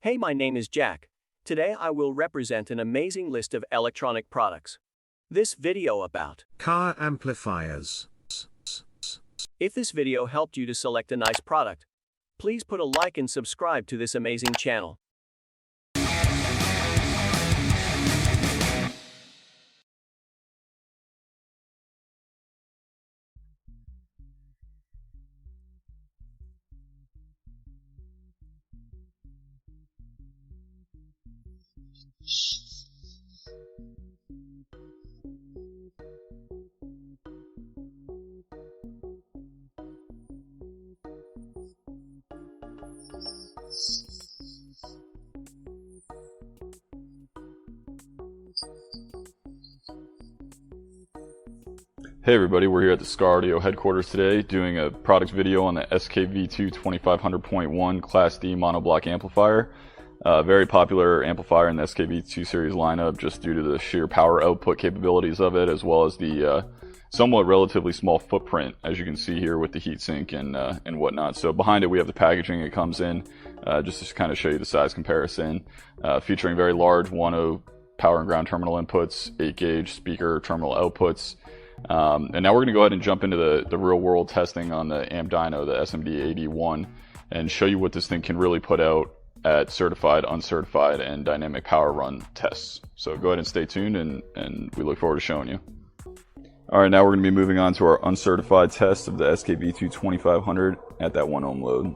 Hey, my name is Jack. Today I will represent an amazing list of electronic products. This video about Car Amplifiers. If this video helped you to select a nice product, please put a like and subscribe to this amazing channel. Hey everybody, we're here at the Skar Audio headquarters today doing a product video on the SKV2 2500.1 Class D monoblock amplifier. Very popular amplifier in the SKV2 series lineup just due to the sheer power output capabilities of it, as well as the somewhat relatively small footprint, as you can see here with the heatsink and whatnot. So behind it we have the packaging it comes in, just to kind of show you the size comparison, featuring very large 1.0 power and ground terminal inputs, 8 gauge speaker terminal outputs. And now we're going to go ahead and jump into the real world testing on the Amp Dyno, the SMD81, and show you what this thing can really put out at certified, uncertified, and dynamic power run tests. So go ahead and stay tuned, and we look forward to showing you. Alright, now we're going to be moving on to our uncertified test of the SKV2 2500 at that 1 ohm load.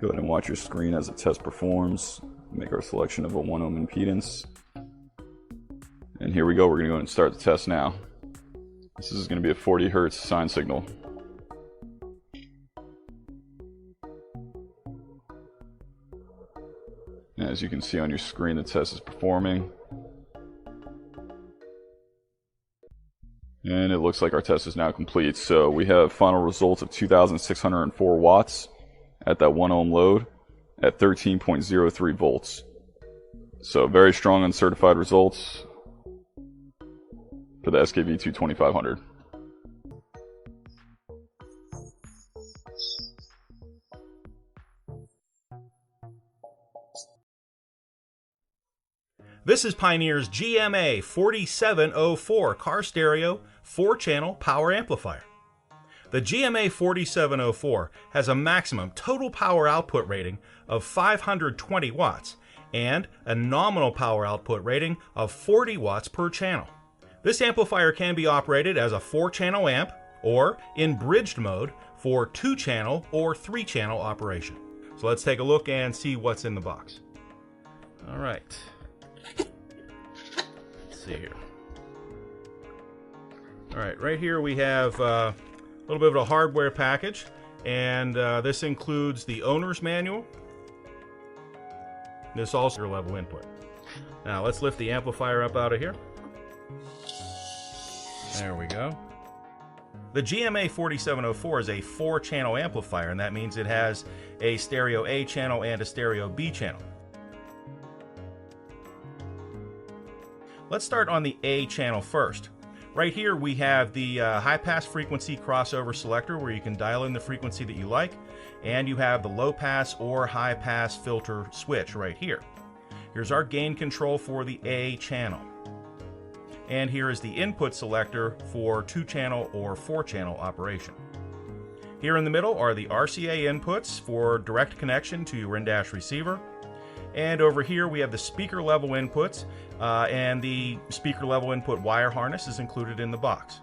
Go ahead and watch your screen as the test performs. Make our selection of a 1 ohm impedance. And here we go, we're going to go ahead and start the test now. This is going to be a 40 Hertz sine signal. And as you can see on your screen, the test is performing. And it looks like our test is now complete. So we have final results of 2,604 watts at that 1 ohm load at 13.03 volts. So very strong uncertified results for the SKV2 2500. This is Pioneer's GMA 4704 car stereo 4-channel power amplifier. The GMA 4704 has a maximum total power output rating of 520 watts and a nominal power output rating of 40 watts per channel. This amplifier can be operated as a 4-channel amp or in bridged mode for 2-channel or 3-channel operation. So let's take a look and see what's in the box. All right. Let's see here. All right, right here we have a little bit of a hardware package, and this includes the owner's manual. This also your level input. Now let's lift the amplifier up out of here. There we go. The GMA 4704 is a 4-channel amplifier, and that means it has a stereo A channel and a stereo B channel. Let's start on the A channel first. Right here we have the high-pass frequency crossover selector where you can dial in the frequency that you like, and you have the low-pass or high-pass filter switch right here. Here's our gain control for the A channel. And here is the input selector for 2-channel or 4-channel operation. Here in the middle are the RCA inputs for direct connection to your in-dash receiver. And over here we have the speaker level inputs, and the speaker level input wire harness is included in the box.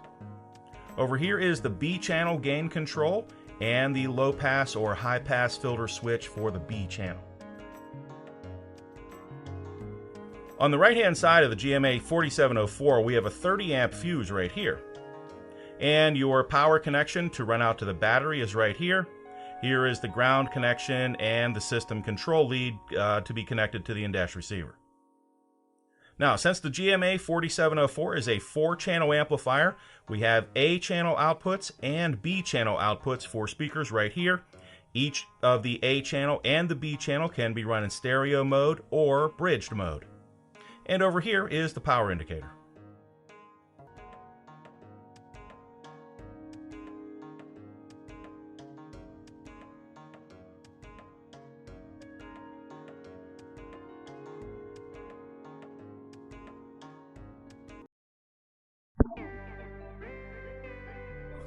Over here is the B channel gain control and the low pass or high pass filter switch for the B channel. On the right hand side of the GMA 4704 we have a 30 amp fuse right here. And your power connection to run out to the battery is right here. Here is the ground connection and the system control lead to be connected to the in-dash receiver. Now, since the GMA 4704 is a 4-channel amplifier, we have A channel outputs and B channel outputs for speakers right here. Each of the A channel and the B channel can be run in stereo mode or bridged mode. And over here is the power indicator.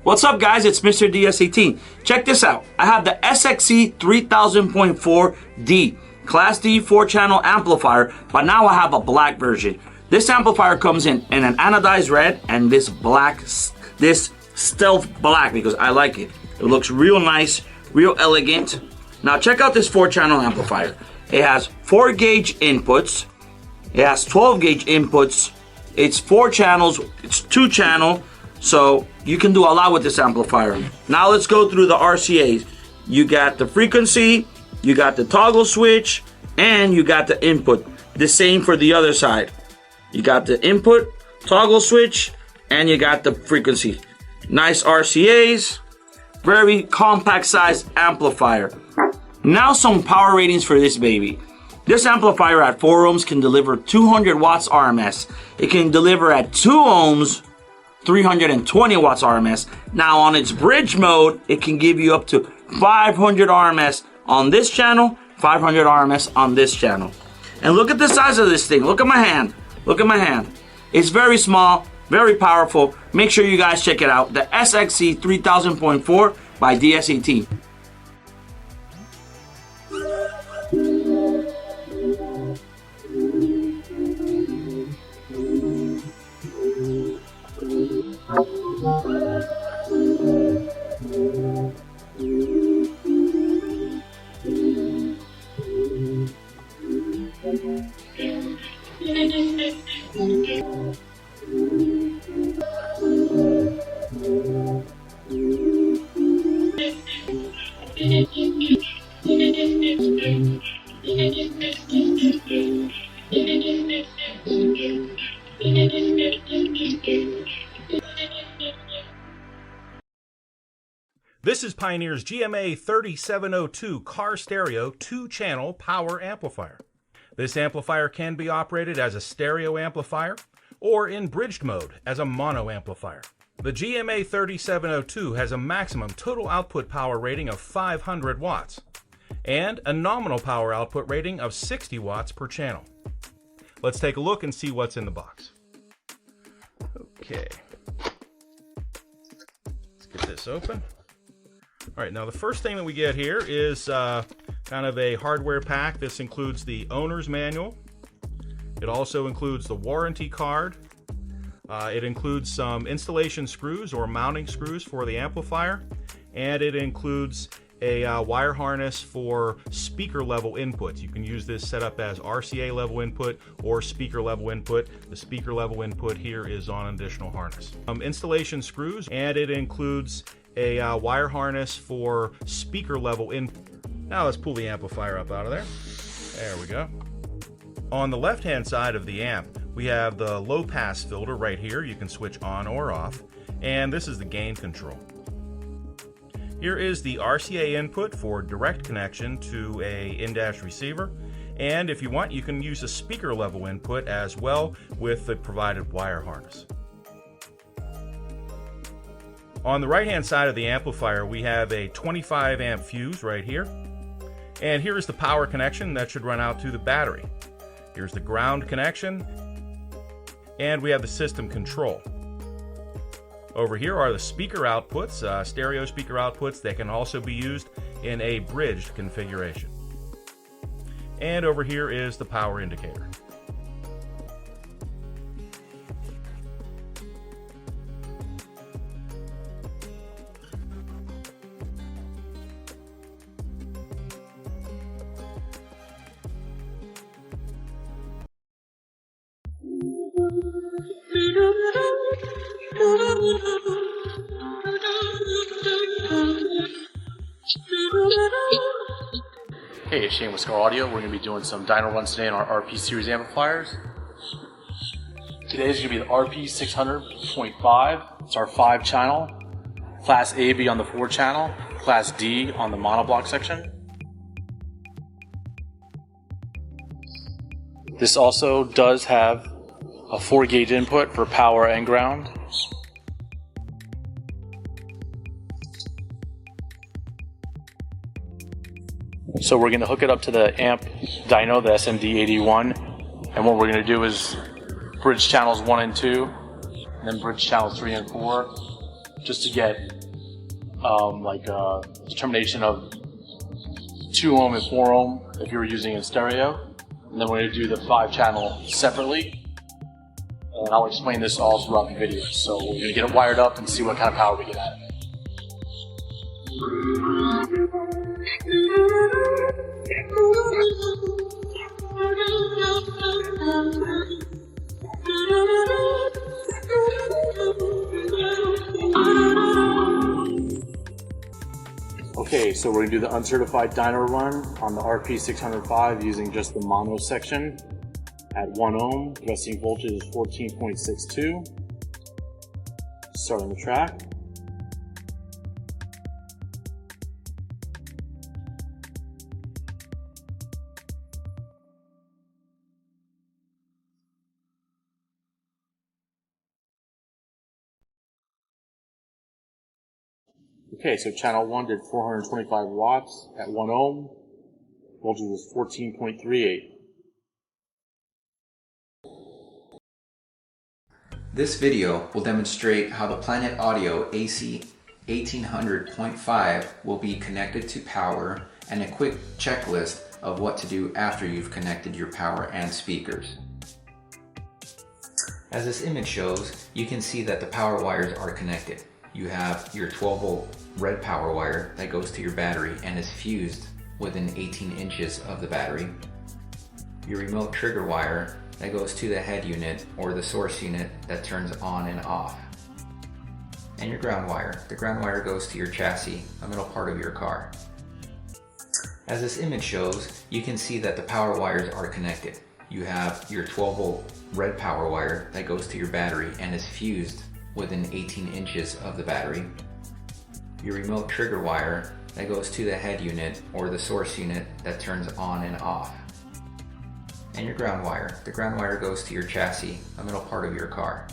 What's up guys, it's Mr. DS18. Check this out. I have the SXC 3000.4D, Class D 4-channel amplifier, but now I have a black version. This amplifier comes in an anodized red and this stealth black because I like it. It looks real nice, real elegant. Now check out this 4-channel amplifier. It has 4-gauge inputs. It has 12-gauge inputs. It's 4 channels. It's 2-channel. So you can do a lot with this amplifier. Now let's go through the RCAs. You got the frequency, you got the toggle switch, and you got the input. The same for the other side. You got the input, toggle switch, and you got the frequency. Nice RCAs. Very compact sized amplifier. Now some power ratings for this baby. This amplifier at 4 ohms can deliver 200 watts RMS. It can deliver at 2 ohms 320 watts RMS. Now on its bridge mode, it can give you up to 500 RMS on this channel, 500 RMS on this channel. And look at the size of this thing. Look at my hand. Look at my hand. It's very small, very powerful. Make sure you guys check it out. The SXC 3000.4 by DS18. This is Pioneer's GMA 3702 car stereo 2-channel power amplifier. This amplifier can be operated as a stereo amplifier or in bridged mode as a mono amplifier. The GMA 3702 has a maximum total output power rating of 500 watts and a nominal power output rating of 60 watts per channel. Let's take a look and see what's in the box. Okay. Let's get this open. All right, now the first thing that we get here is kind of a hardware pack. This includes the owner's manual. It also includes the warranty card. It includes some installation screws or mounting screws for the amplifier. And it includes a wire harness for speaker level inputs. You can use this set up as RCA level input or speaker level input. The speaker level input here is on an additional harness. Installation screws, and it includes a wire harness for speaker level input. Now let's pull the amplifier up out of there. There we go. On the left hand side of the amp, we have the low pass filter right here. You can switch on or off. And this is the gain control. Here is the RCA input for direct connection to a in-dash receiver. And if you want, you can use a speaker level input as well with the provided wire harness. On the right hand side of the amplifier, we have a 25 amp fuse right here. And here is the power connection that should run out to the battery. Here's the ground connection. And we have the system control. Over here are the speaker outputs, stereo speaker outputs that can also be used in a bridged configuration. And over here is the power indicator. Hey, it's Shane with Skar Audio. We're going to be doing some dyno runs today on our RP series amplifiers. Today's going to be the RP 600.5. It's our 5-channel. Class A, B on the 4-channel. Class D on the monoblock section. This also does have a 4-gauge input for power and ground. So we're going to hook it up to the amp dyno, the SMD81, and what we're going to do is bridge channels 1 and 2, and then bridge channels 3 and 4, just to get determination of 2 ohm and 4 ohm if you were using it in stereo. And then we're going to do the 5-channel separately. And I'll explain this all throughout the video. So we're going to get it wired up and see what kind of power we get out of it. Okay, so we're going to do the uncertified dyno run on the RP605 using just the mono section at 1 ohm. Resting voltage is 14.62. Starting the track. Okay, so channel 1 did 425 watts at 1 ohm. Voltage was 14.38. This video will demonstrate how the Planet Audio AC 1800.5 will be connected to power, and a quick checklist of what to do after you've connected your power and speakers. As this image shows, you can see that the power wires are connected. You have your 12 volt red power wire that goes to your battery and is fused within 18 inches of the battery. Your remote trigger wire that goes to the head unit or the source unit that turns on and off. And your ground wire. The ground wire goes to your chassis, a middle part of your car. As this image shows, you can see that the power wires are connected. You have your 12 volt red power wire that goes to your battery and is fused within 18 inches of the battery. Your remote trigger wire that goes to the head unit or the source unit that turns on and off. And your ground wire. The ground wire goes to your chassis, a middle part of your car.